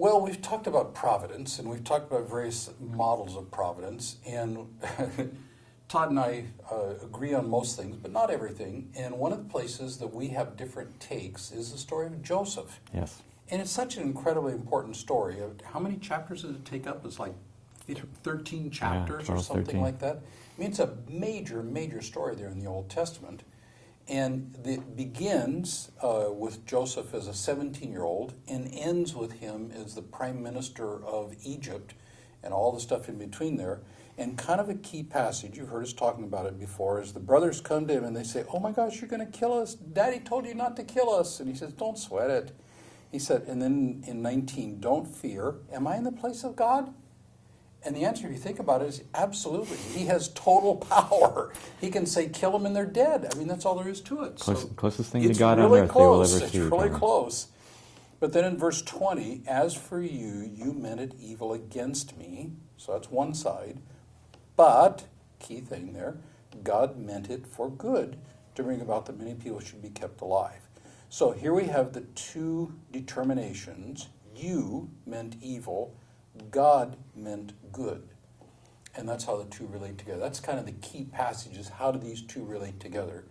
Well, we've talked about providence, and we've talked about various models of providence, and Todd and I agree on most things, but not everything. And one of the places that we have different takes is the story of Joseph. Yes. And it's such an incredibly important story. How many chapters does it take up? It's like 13 chapters 12, or something 13. like that. I mean, it's a major, major story there in the Old Testament. And it begins with Joseph as a 17-year-old and ends with him as the prime minister of Egypt and all the stuff in between there. And kind of a key passage, you've heard us talking about it before, is the brothers come to him and they say, "Oh my gosh, you're going to kill us. Daddy told you not to kill us." And he says, "Don't sweat it." He said, and then in 19, "Don't fear. Am I in the place of God?" And the answer, if you think about it, is absolutely. He has total power. He can say, "Kill them," and they're dead. I mean, that's all there is to it. Closest thing to God on earth they will ever see. It's really close. But then in verse 20, "As for you, you meant it evil against me." So that's one side. But, key thing there, God meant it for good, to bring about that many people should be kept alive. So here we have the two determinations. You meant evil. God meant good. And that's how the two relate together. That's kind of the key passage, is how do these two relate together?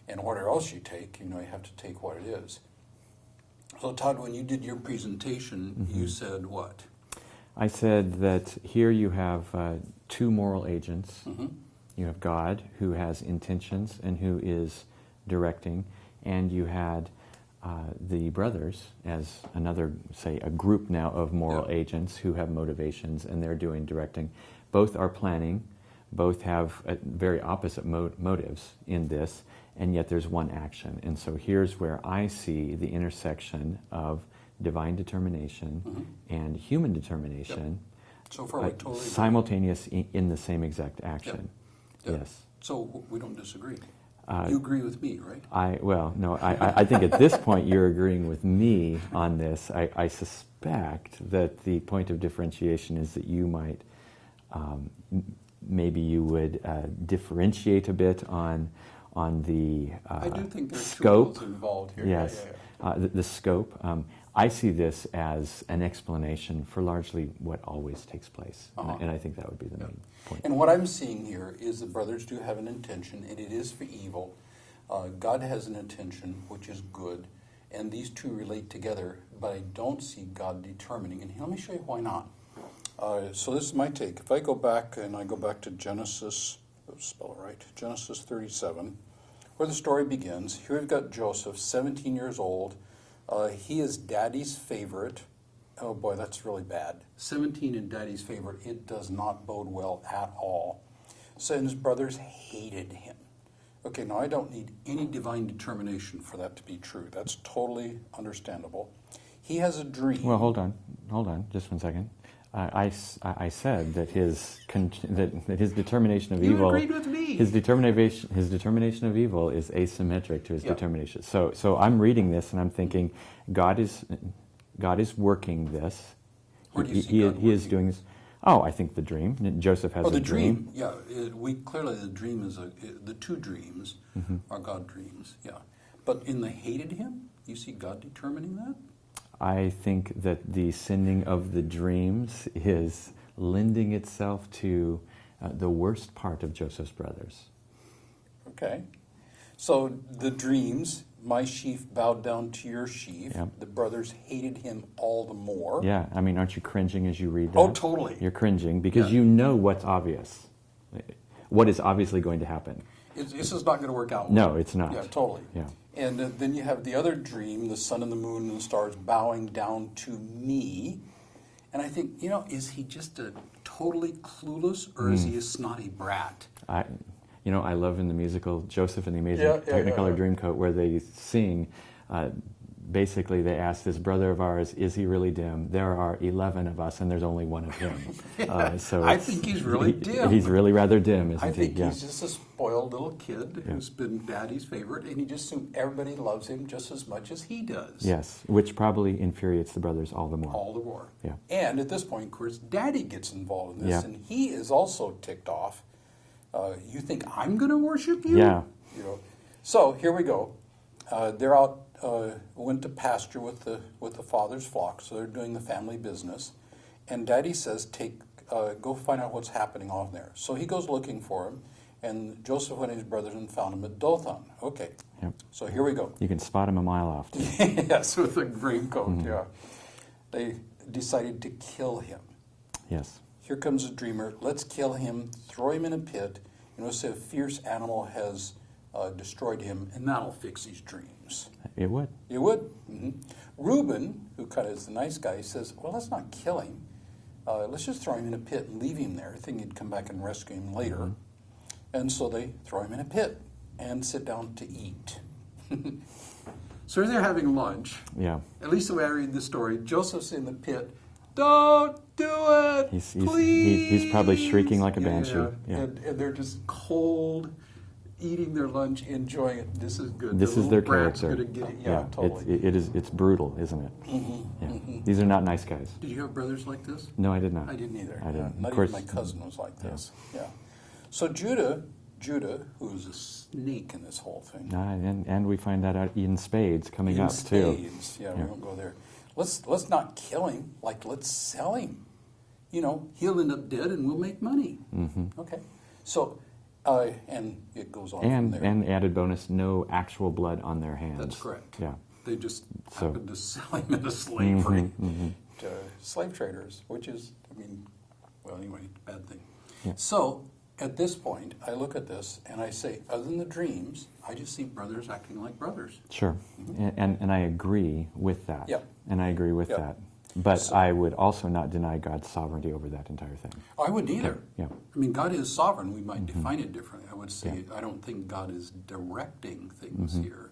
And whatever else you take, you have to take what it is. So Todd, when you did your presentation, you said what? I said that here you have two moral agents. You have God, who has intentions and who is directing, and you had the brothers as another, say, a group now of moral agents who have motivations, and they're doing directing. Both are planning, both have very opposite motives in this, and yet there's one action. And so here's where I see the intersection of divine determination and human determination, so far we totally simultaneous in the same exact action. Yes. So we don't disagree. You agree with me, right? I think at this point you're agreeing with me on this. I suspect that the point of differentiation is that you might, maybe you would differentiate a bit on the I do think there's scope. Two involved here. Yes, the scope. I see this as an explanation for largely what always takes place, and I think that would be the main point. And what I'm seeing here is the brothers do have an intention, and it is for evil. God has an intention, which is good, and these two relate together, but I don't see God determining. And let me show you why not. So this is my take. If I go back, and I go back to Genesis, spell it right, Genesis 37, where the story begins. Here we've got Joseph, 17 years old. He is daddy's favorite. Oh boy, that's really bad. 17 and daddy's favorite. It does not bode well at all. So and his brothers hated him. Okay, now I don't need any divine determination for that to be true. That's totally understandable. He has a dream. Well, hold on, just 1 second. I said that his determination of evil. You agreed with me. His determination of evil is asymmetric to his determination. So I'm reading this and I'm thinking, God is working this. Where do you see God he is doing this. Oh, I think the dream. Joseph has a dream. Yeah, clearly the dream is the two dreams are God dreams. Yeah, but in the hated him, you see God determining that. I think that the sending of the dreams is lending itself to the worst part of Joseph's brothers. Okay. So the dreams, my sheaf bowed down to your sheaf. Yep. The brothers hated him all the more. Yeah, I mean, aren't you cringing as you read that? Oh, totally. You're cringing because you know what's obvious. What is obviously going to happen. This is not going to work out well. No, it's not. Yeah, totally. Yeah. And then you have the other dream, the sun and the moon and the stars bowing down to me. And I think, is he just a totally clueless, or is he a snotty brat? I love in the musical Joseph and the Amazing Technicolor Dreamcoat, where they sing, basically they ask this brother of ours, is he really dim? There are 11 of us and there's only one of him. So I think he's really dim. He's really rather dim, isn't he? I think he's just a spoiled little kid who's been daddy's favorite, and he just assumes everybody loves him just as much as he does. Yes, which probably infuriates the brothers all the more. All the more. Yeah. And at this point, of course, daddy gets involved in this, and he is also ticked off. You think I'm going to worship you? Yeah. So here we go. They're out went to pasture with the father's flock, so they're doing the family business. And Daddy says, go find out what's happening off there. So he goes looking for him, and Joseph went to his brothers and found him at Dothan. Okay, Yep. so here we go. You can spot him a mile off. Too. Yes, with a green coat, yeah. They decided to kill him. Yes. Here comes a dreamer. Let's kill him, throw him in a pit. Say a fierce animal has destroyed him, and that'll fix his dreams. It would. It would. Mm-hmm. Reuben, who kind of is the nice guy, says, well, let's not kill him. Let's just throw him in a pit and leave him there, thinking he'd come back and rescue him later. Mm-hmm. And so they throw him in a pit and sit down to eat. So they're having lunch. Yeah. At least the way I read the story, Joseph's in the pit. Don't do it, please. He's probably shrieking like a banshee. Yeah. And they're just cold, eating their lunch, enjoying it. This is good. This is their character. Gonna get it. Yeah, totally. It's brutal, isn't it? Mm-hmm. Yeah. Mm-hmm. These are not nice guys. Did you have brothers like this? No, I did not. I didn't either. I didn't. Not of course, even my cousin was like this. Yeah. So Judah, who's a snake in this whole thing. And we find that out in spades coming up spades. too. Yeah, we won't go there. Let's not kill him. Let's sell him. He'll end up dead, and we'll make money. Mm-hmm. Okay. So, and it goes on from there. And added bonus, no actual blood on their hands. That's correct. Yeah. They just happened to sell him into slavery to slave traders, which is, anyway, bad thing. Yeah. So, at this point, I look at this and I say, other than the dreams, I just see brothers acting like brothers. Sure. Mm-hmm. And I agree with that. Yeah. And I agree with that. But I would also not deny God's sovereignty over that entire thing. I wouldn't either. Yeah. God is sovereign. We might define it differently. I would say I don't think God is directing things here.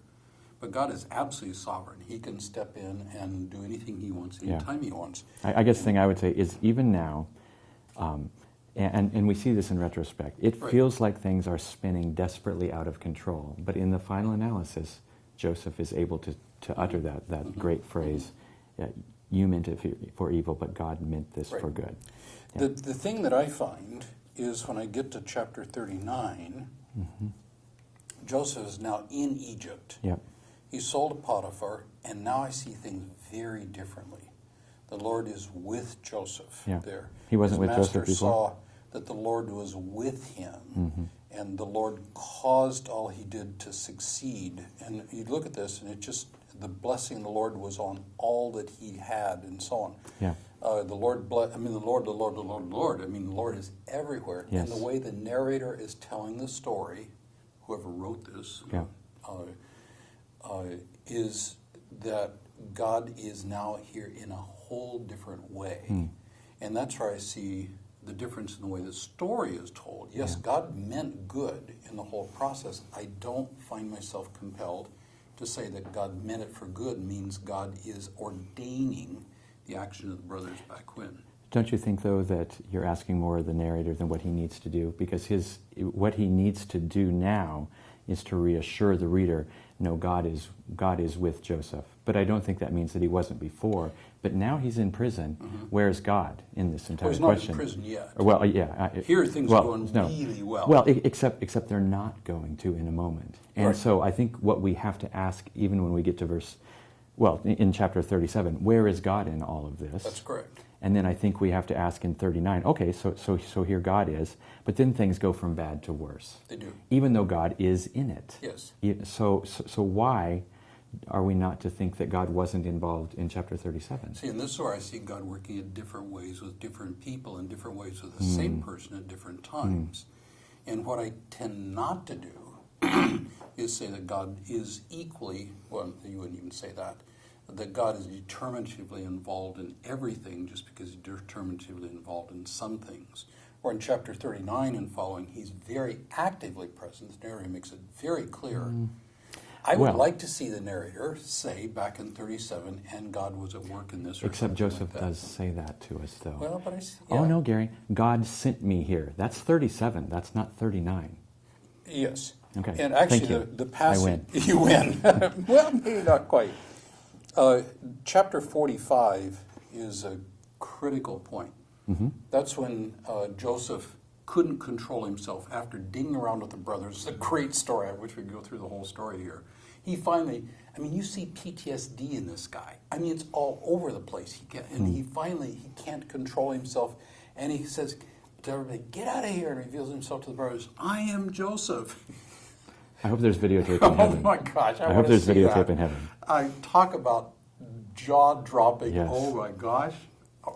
But God is absolutely sovereign. He can step in and do anything he wants, anytime he wants. I guess the thing I would say is even now, and we see this in retrospect, it feels like things are spinning desperately out of control. But in the final analysis, Joseph is able to utter that great phrase, you meant it for evil, but God meant this for good. Yeah. The thing that I find is when I get to chapter 39, Joseph is now in Egypt. Yep. He sold to Potiphar, and now I see things very differently. The Lord is with Joseph there. He wasn't with Joseph before? His master saw that the Lord was with him, and the Lord caused all he did to succeed. And you look at this, and it just, the blessing of the Lord was on all that he had, and so on. Yeah. The Lord, the Lord. The Lord is everywhere. Yes. And the way the narrator is telling the story, whoever wrote this, is that God is now here in a whole different way. And that's where I see the difference in the way the story is told. Yes, God meant good in the whole process. I don't find myself compelled to say that God meant it for good means God is ordaining the action of the brothers back when. Don't you think, though, that you're asking more of the narrator than what he needs to do? Because what he needs to do now is to reassure the reader, no, God is with Joseph. But I don't think that means that he wasn't before. But now he's in prison. Where's God in this entire question? Well, he's not in prison yet. Well, yeah. Here things are going really well. Well, except they're not going to in a moment. And so I think what we have to ask, even when we get to in chapter 37, where is God in all of this? That's correct. And then I think we have to ask in 39, okay, so here God is, but then things go from bad to worse. They do. Even though God is in it. Yes. So why are we not to think that God wasn't involved in chapter 37? See, in this story, I see God working in different ways with different people, in different ways with the same person at different times. And what I tend not to do is say that God is equally, well, you wouldn't even say that God is determinatively involved in everything just because he's determinatively involved in some things. Or in chapter 39 and following, he's very actively present. The narrator makes it very clear. I would like to see the narrator say back in 37, and God was at work in this. Except Joseph does say that to us, though. Well, but Oh, no, Gary. God sent me here. That's 37. That's not 39. Yes. Okay. And actually, the passage... I win. You win. Well, maybe not quite. Chapter 45 is a critical point. That's when Joseph couldn't control himself after digging around with the brothers. It's a great story. I wish we could go through the whole story here. he finally, I mean, you see PTSD in this guy. I mean, it's all over the place. He can't control himself, and he says to everybody, "Get out of here!" and reveals himself to the brothers. I am Joseph. I hope there's videotape in heaven. Oh my gosh! I hope there's videotape in heaven. I talk about jaw dropping. Yes. Oh my gosh!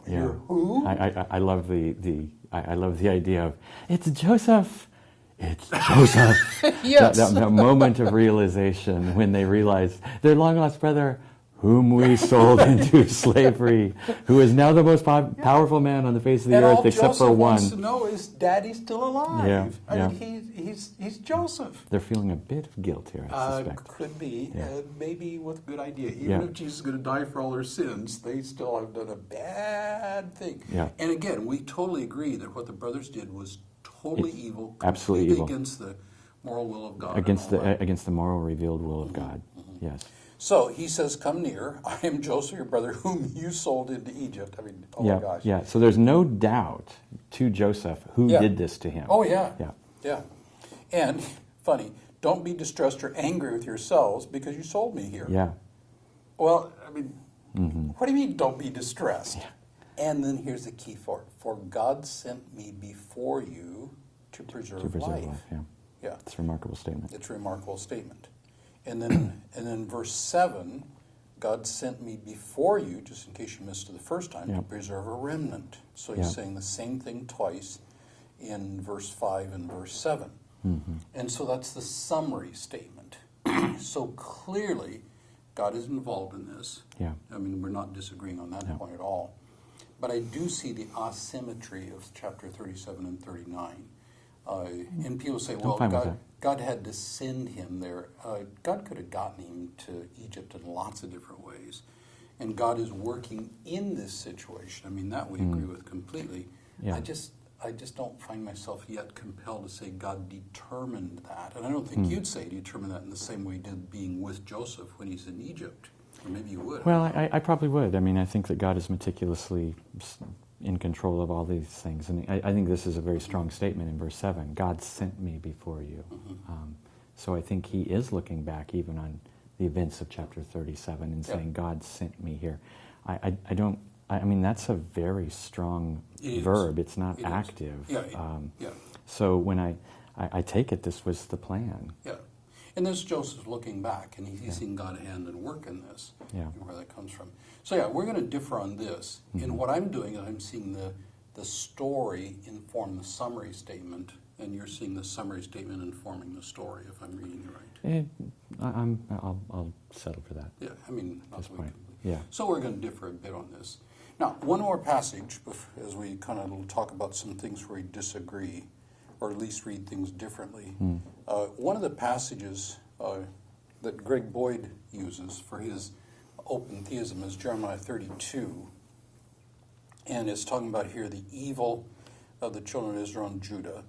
Yeah. You're who? I love I love the idea of it's Joseph. It's Joseph. Yes. That moment of realization when they realize their long lost brother, whom we sold into slavery, who is now the most powerful man on the face of the earth, except for one. And all Joseph wants to know is, Daddy's still alive. Yeah, I mean, he's Joseph. They're feeling a bit of guilt here, I suspect. Could be, Yeah. maybe with a good idea. Even if Jesus is going to die for all their sins, they still have done a bad thing. Yeah. And again, we totally agree that what the brothers did was totally evil, absolutely completely evil, against the moral will of God. against the moral revealed will of God. Yes. So he says, "Come near. I am Joseph, your brother, whom you sold into Egypt." I mean, oh my gosh. Yeah. So there's no doubt to Joseph who did this to him. Oh yeah. Yeah. Yeah. And funny, don't be distressed or angry with yourselves because you sold me here. Yeah. Well, I mean, what do you mean don't be distressed? Yeah. And then here's the key for it. For God sent me before you to preserve life. Yeah. Yeah. It's a remarkable statement. It's a remarkable statement. And then verse 7, God sent me before you, just in case you missed it the first time, to preserve a remnant. So he's saying the same thing twice in verse 5 and verse 7. And so that's the summary statement. So clearly, God is involved in this. Yeah. I mean, we're not disagreeing on that point at all. But I do see the asymmetry of chapter 37 and 39. And people say, well, God had to send him there. God could have gotten him to Egypt in lots of different ways. And God is working in this situation. I mean, that we agree with completely. Yeah. I just don't find myself yet compelled to say God determined that. And I don't think you'd say he determined that in the same way he did being with Joseph when he's in Egypt. Or maybe you would. Well, I probably would. I mean, I think that God is meticulously in control of all these things. And I think this is a very strong statement in verse 7. God sent me before you. So I think he is looking back even on the events of chapter 37 and saying, God sent me here. I mean, that's a very strong verb. It's not active. So when I take it, this was the plan. Yeah. And this Joseph's looking back, and he's seen God hand and work in this, and where that comes from. So we're going to differ on this. And what I'm doing is I'm seeing the story inform the summary statement, and you're seeing the summary statement informing the story, if I'm reading it right. I'll settle for that. Yeah, I mean, not this that point. Yeah. So we're going to differ a bit on this. Now, one more passage, as we kind of talk about some things where we disagree, or at least read things differently. One of the passages that Greg Boyd uses for his open theism is Jeremiah 32. And it's talking about here the evil of the children of Israel and Judah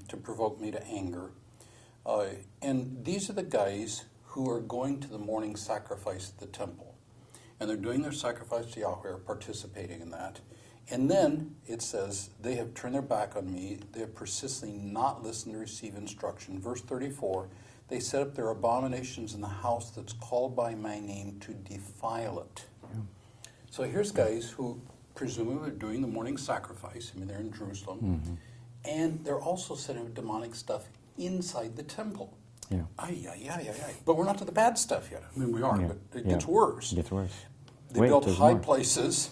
to provoke me to anger. And these are the guys who are going to the morning sacrifice at the temple. And they're doing their sacrifice to Yahweh, or participating in that. And then it says, they have turned their back on me. They have persistently not listened to receive instruction. Verse 34, they set up their abominations in the house that's called by my name to defile it. Yeah. So here's guys who presumably are doing the morning sacrifice. I mean, they're in Jerusalem. And they're also setting up demonic stuff inside the temple. Yeah. But we're not to the bad stuff yet. I mean, we are, but it gets worse. It gets worse. They built high places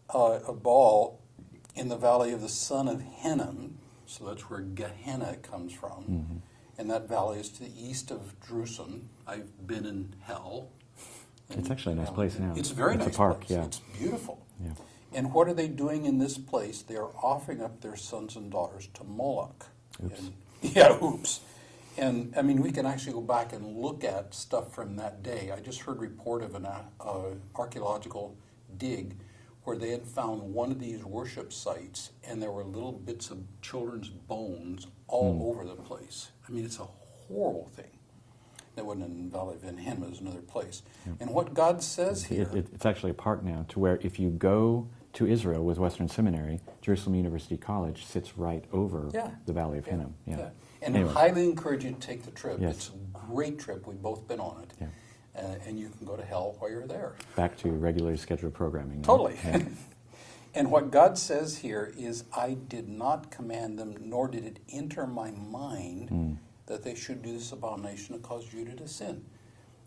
of Baal in the valley of the son of Hinnom, so that's where Gehenna comes from, and that valley is to the east of Jerusalem. I've been in hell. It's actually a nice place now. It's a very nice a park, place. Yeah. It's beautiful. Yeah. And what are they doing in this place? They are offering up their sons and daughters to Moloch. Oops. Oops. And, I mean, we can actually go back and look at stuff from that day. I just heard report of an archaeological dig where they had found one of these worship sites, and there were little bits of children's bones all over the place. I mean, it's a horrible thing. That wasn't in Valley of Hinnom, it was another place. Yeah. And what God says here... It's actually a park now, to where if you go to Israel with Western Seminary, Jerusalem University College sits right over the Valley of Hinnom. Yeah. And I highly encourage you to take the trip. Yes. It's a great trip. We've both been on it. Yeah. And you can go to hell while you're there. Back to regularly scheduled programming. Right? Totally. Yeah. And what God says here is, I did not command them, nor did it enter my mind that they should do this abomination that caused Judah to sin.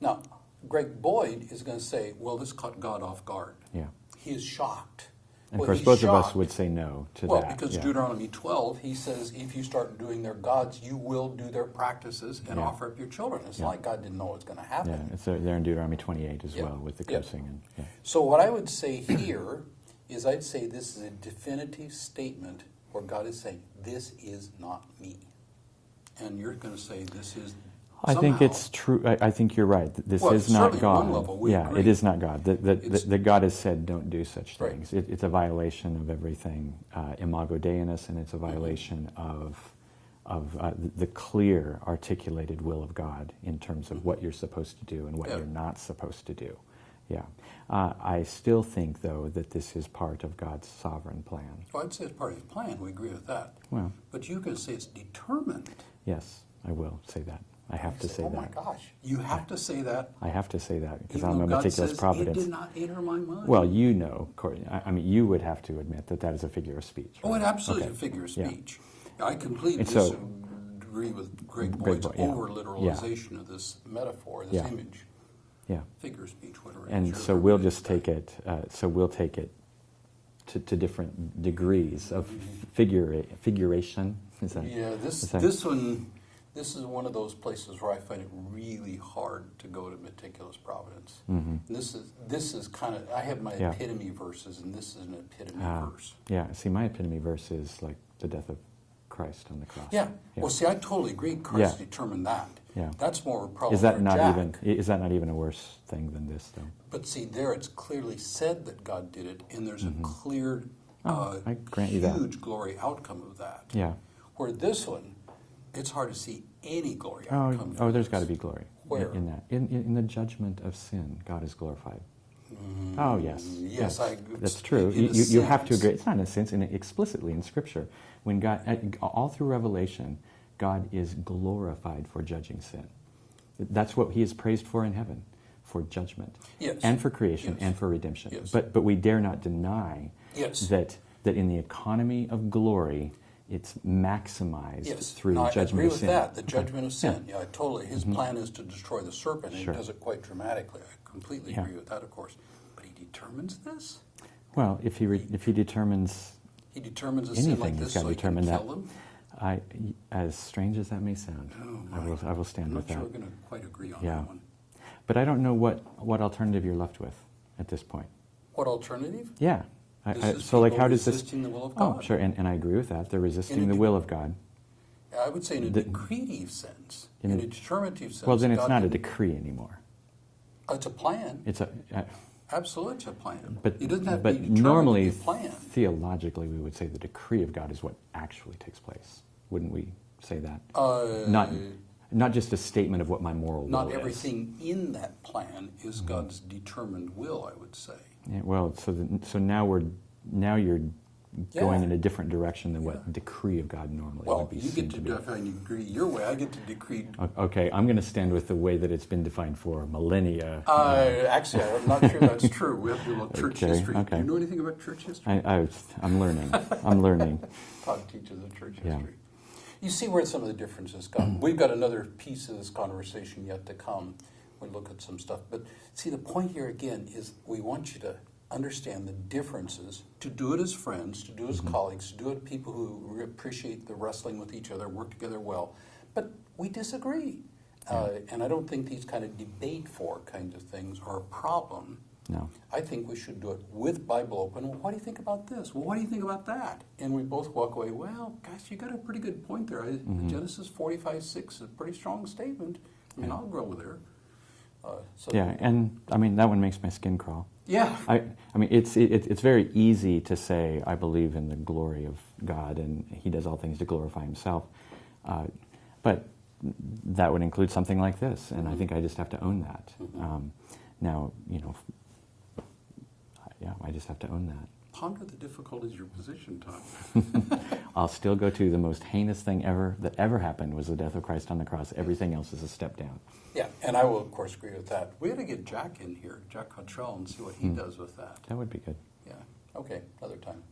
Now, Greg Boyd is going to say, well, this caught God off guard. Yeah. He is shocked. And Well, of course, he's both of us shocked. would say no to Well, that. because yeah. Deuteronomy 12, he says, if you start doing their gods, you will do their practices and Yeah. offer up your children. It's Yeah. like God didn't know what was going to happen. Yeah, it's there in Deuteronomy 28 as Yeah. well with the Yeah. cursing. And, yeah. So what I would say here is, I'd say this is a definitive statement where God is saying, this is not me. And you're going to say, this is I think somehow. it's true. I think you're right. This Well, is not certainly God. on one level, we yeah, agree. it is not God. It's- That God has said, don't do such Right. things. It's a violation of everything, imago Deinis, and it's a violation of the clear, articulated will of God in terms of what you're supposed to do and what Yeah. you're not supposed to do. Yeah. I still think, though, that this is part of God's sovereign plan. Well, I'd say it's part of his plan. We agree with that. Well, But you can say it's determined. yes, I will say that. I have to say oh that. my gosh, you have to say that. I have to say that because Even I'm though a God meticulous says, providence. it did not enter my mind. Well, you know, Courtney, I mean, you would have to admit that that is a figure of speech. Oh, right? it absolutely Okay. is a figure of Yeah. speech. I completely And so- disagree with Greg Greg Boyd's Boyd, yeah. over-literalization of this metaphor, this Yeah. image, Yeah, figure of speech, whatever. it and is so you're we'll referring just to. take it. So we'll take it to different degrees of figuration. Is that? Yeah, is that- this is one of those places where I find it really hard to go to meticulous providence. Mhm. And this is kind of, I have my Yeah. epitome verses, and this is an epitome verse. Yeah. See, my epitome verse is like the death of Christ on the cross. Yeah. Well, see, I totally agree. Christ Yeah. determined that. Yeah. That's more problem Is that for not Jack. is that not even a worse thing than this, though? But see, there it's clearly said that God did it, and there's a clear, I grant you that. huge glory outcome of that. Yeah. Where this one, it's hard to see any glory Oh, outcome. from there's this. got to be glory Where? in that. In the judgment of sin, God is glorified. Oh, yes. Yes, That's true. in a You have to sense. agree. It's not in a sense, explicitly in Scripture. When God, all through Revelation, God is glorified for judging sin. That's what He is praised for in heaven, for judgment, Yes. and for creation, Yes. and for redemption. Yes. But we dare not deny Yes. that in the economy of glory, it's maximized Yes, through no, I judgment agree of with sin. that, the Okay. judgment of sin. Yeah, totally. His plan is to destroy the serpent, and Sure. he does it quite dramatically. I completely Yeah. agree with that, of course. But he determines this? Well, if he determines He determines a sin like anything, this he's got so to he can determine that. kill them? As strange as that may sound, Oh, I will stand I'm with not sure that. we're going to quite agree on Yeah. that one. But I don't know what alternative you're left with at this point. What alternative? Yeah. This is So, like, people how does this? resisting the will of Oh, God. sure, and I agree with that. They're resisting In a the will of God. I would say in a The- decretive sense. in In a- a determinative sense. Well, then it's God not a didn't- decree anymore. It's a plan. It's a. Absolutely, it's a plan. But it doesn't have to but be determined normally, to be a plan. theologically, we would say the decree of God is what actually takes place. Wouldn't we say that? Uh, Not just a statement of what my moral will Not is. everything in that plan is Mm-hmm. God's determined will, I would say. Yeah, well, so now you're going Yeah. in a different direction than Yeah. what decree of God normally Well, would be you seen get to be. define decree your way. I get to decree. Okay, I'm going to stand with the way that it's been defined for millennia. Actually, I'm not sure that's true. We have to do a little church Okay, history. okay. Do you know anything about church history? I'm learning. I'm learning. Todd teaches a church Yeah. history. You see where some of the differences come. We've got another piece of this conversation yet to come. We'll look at some stuff. But see, the point here again is we want you to understand the differences, to do it as friends, to do it as colleagues, to do it people who appreciate the wrestling with each other, work together well. But we disagree. And I don't think these kind of debate for kinds of things are a problem. No. I think we should do it with Bible open. Well, what do you think about this? Well, what do you think about that? And we both walk away, well, gosh, you got a pretty good point there. Genesis 45:6 is a pretty strong statement. I mean, I'll go with her. Yeah, and I mean that one makes my skin crawl. Yeah. I mean it's very easy to say I believe in the glory of God and He does all things to glorify Himself, but that would include something like this, and I think I just have to own that. Now, I just have to own that. Ponder the difficulties of your position, Todd. I'll still go to the most heinous thing ever that ever happened was the death of Christ on the cross. Everything else is a step down. Yeah, and I will, of course, agree with that. We got to get Jack in here, Jack Cottrell, and see what he does with that. That would be good. Yeah, okay, another time.